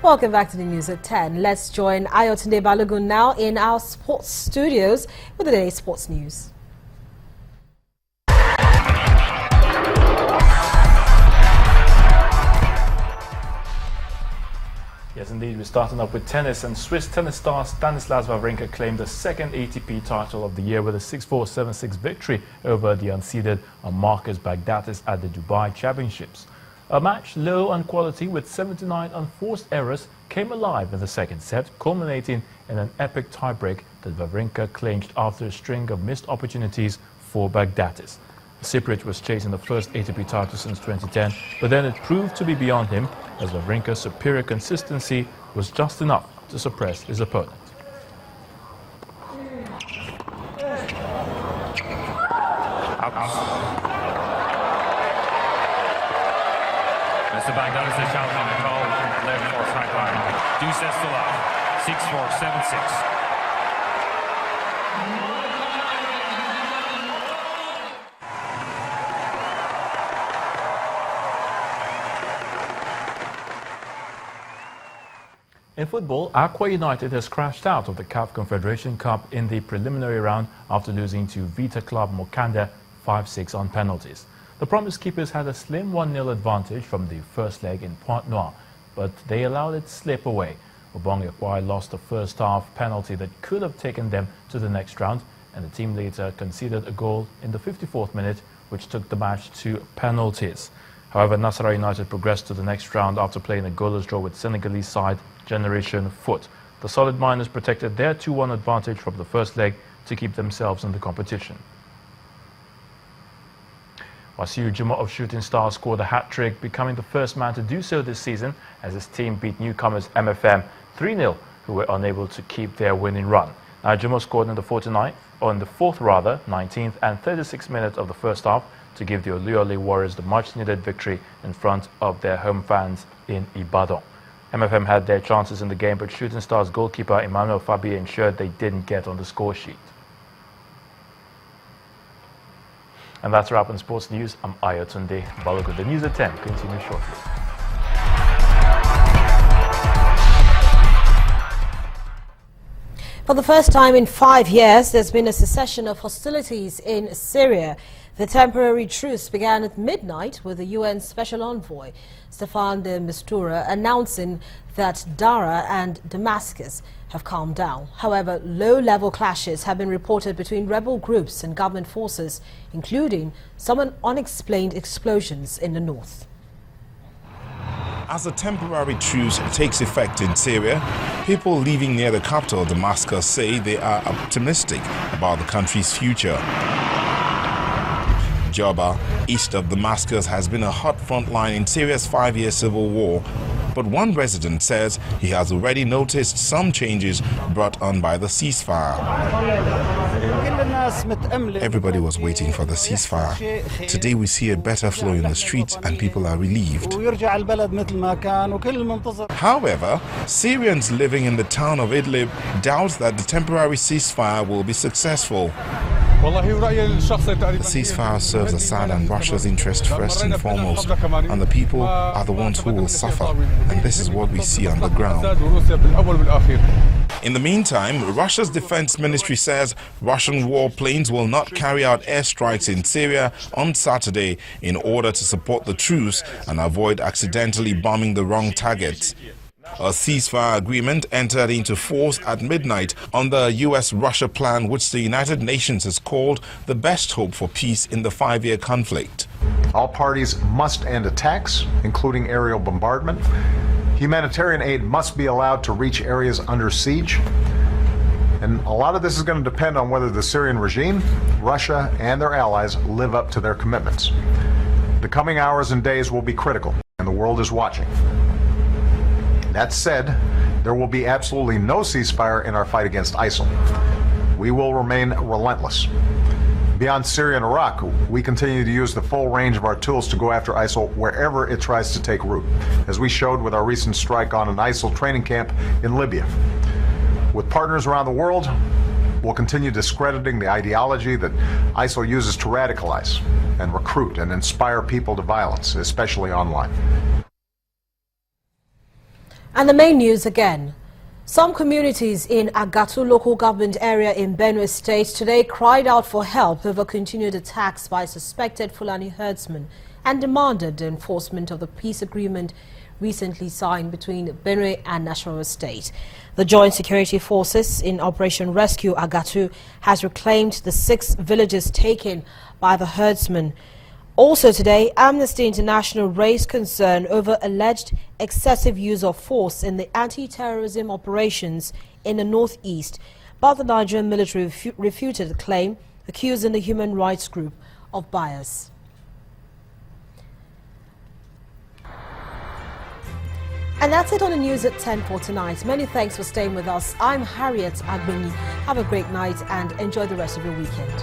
Welcome back to the news at 10. Let's join Ayotunde Balogun now in our sports studios with the day's sports news. Yes, indeed. We're starting up with tennis, and Swiss tennis star Stanislas Wawrinka claimed the second ATP title of the year with a 6-4, 7-6 victory over the unseeded Marcus Baghdatis at the Dubai Championships. A match low on quality with 79 unforced errors came alive in the second set, culminating in an epic tiebreak that Wawrinka clinched after a string of missed opportunities for Baghdatis. The Cypriot was chasing the first ATP title since 2010, but then it proved to be beyond him, as Wawrinka's superior consistency was just enough to suppress his opponent. Mr. Baghdatis is challenging the call, left for track line. 2 sets to love. 6-4, 7-6. In football, Aqua United has crashed out of the CAF Confederation Cup in the preliminary round after losing to Vita Club Mokanda 5-6 on penalties. The Promise Keepers had a slim 1-0 advantage from the first leg in Pointe-Noire, but they allowed it slip away. Obong Ekwai lost the first half penalty that could have taken them to the next round, and the team later conceded a goal in the 54th minute, which took the match to penalties. However, Nasarawa United progressed to the next round after playing a goalless draw with Senegalese side Generation Foot. The Solid Miners protected their 2-1 advantage from the first leg to keep themselves in the competition. Wasiu Juma of Shooting Stars scored a hat-trick, becoming the first man to do so this season as his team beat newcomers MFM 3-0, who were unable to keep their winning run. Now, Juma scored in the 19th and 36th minute of the first half to give the Oluyole Warriors the much-needed victory in front of their home fans in Ibadan. MFM had their chances in the game, but Shooting Stars goalkeeper Emmanuel Fabi ensured they didn't get on the score sheet. And that's a wrap on sports news. I'm Ayotunde Balogun. The news at 10 continues shortly. For the first time in 5 years, there's been a cessation of hostilities in Syria. The temporary truce began at midnight with the UN Special Envoy, Staffan de Mistura, announcing that Dara and Damascus have calmed down. However, low-level clashes have been reported between rebel groups and government forces, including some unexplained explosions in the north. As a temporary truce takes effect in Syria, people living near the capital, Damascus, say they are optimistic about the country's future. Jabba, east of Damascus, has been a hot front line in Syria's 5-year civil war. But one resident says he has already noticed some changes brought on by the ceasefire. Everybody was waiting for the ceasefire. Today we see a better flow in the streets and people are relieved. However, Syrians living in the town of Idlib doubt that the temporary ceasefire will be successful. The ceasefire serves Assad and Russia's interest first and foremost, and the people are the ones who will suffer, and this is what we see on the ground. In the meantime, Russia's defense ministry says Russian warplanes will not carry out airstrikes in Syria on Saturday in order to support the truce and avoid accidentally bombing the wrong targets. A ceasefire agreement entered into force at midnight on the US-Russia plan, which the United Nations has called the best hope for peace in the 5-year conflict. All parties must end attacks, including aerial bombardment. Humanitarian aid must be allowed to reach areas under siege. And a lot of this is going to depend on whether the Syrian regime, Russia, and their allies live up to their commitments. The coming hours and days will be critical, and the world is watching. That said, there will be absolutely no ceasefire in our fight against ISIL. We will remain relentless. Beyond Syria and Iraq, we continue to use the full range of our tools to go after ISIL wherever it tries to take root, as we showed with our recent strike on an ISIL training camp in Libya. With partners around the world, we'll continue discrediting the ideology that ISIL uses to radicalize and recruit and inspire people to violence, especially online. And the main news again. Some communities in Agatu local government area in Benue State today cried out for help over continued attacks by suspected Fulani herdsmen and demanded the enforcement of the peace agreement recently signed between Benue and Nasarawa State. The Joint Security Forces in Operation Rescue Agatu has reclaimed the 6 villages taken by the herdsmen. Also today, Amnesty International raised concern over alleged excessive use of force in the anti-terrorism operations in the northeast, but the Nigerian military refuted the claim, accusing the human rights group of bias. And that's it on the news at 10 for tonight. Many thanks for staying with us. I'm Harriet Agbeni. Have a great night and enjoy the rest of your weekend.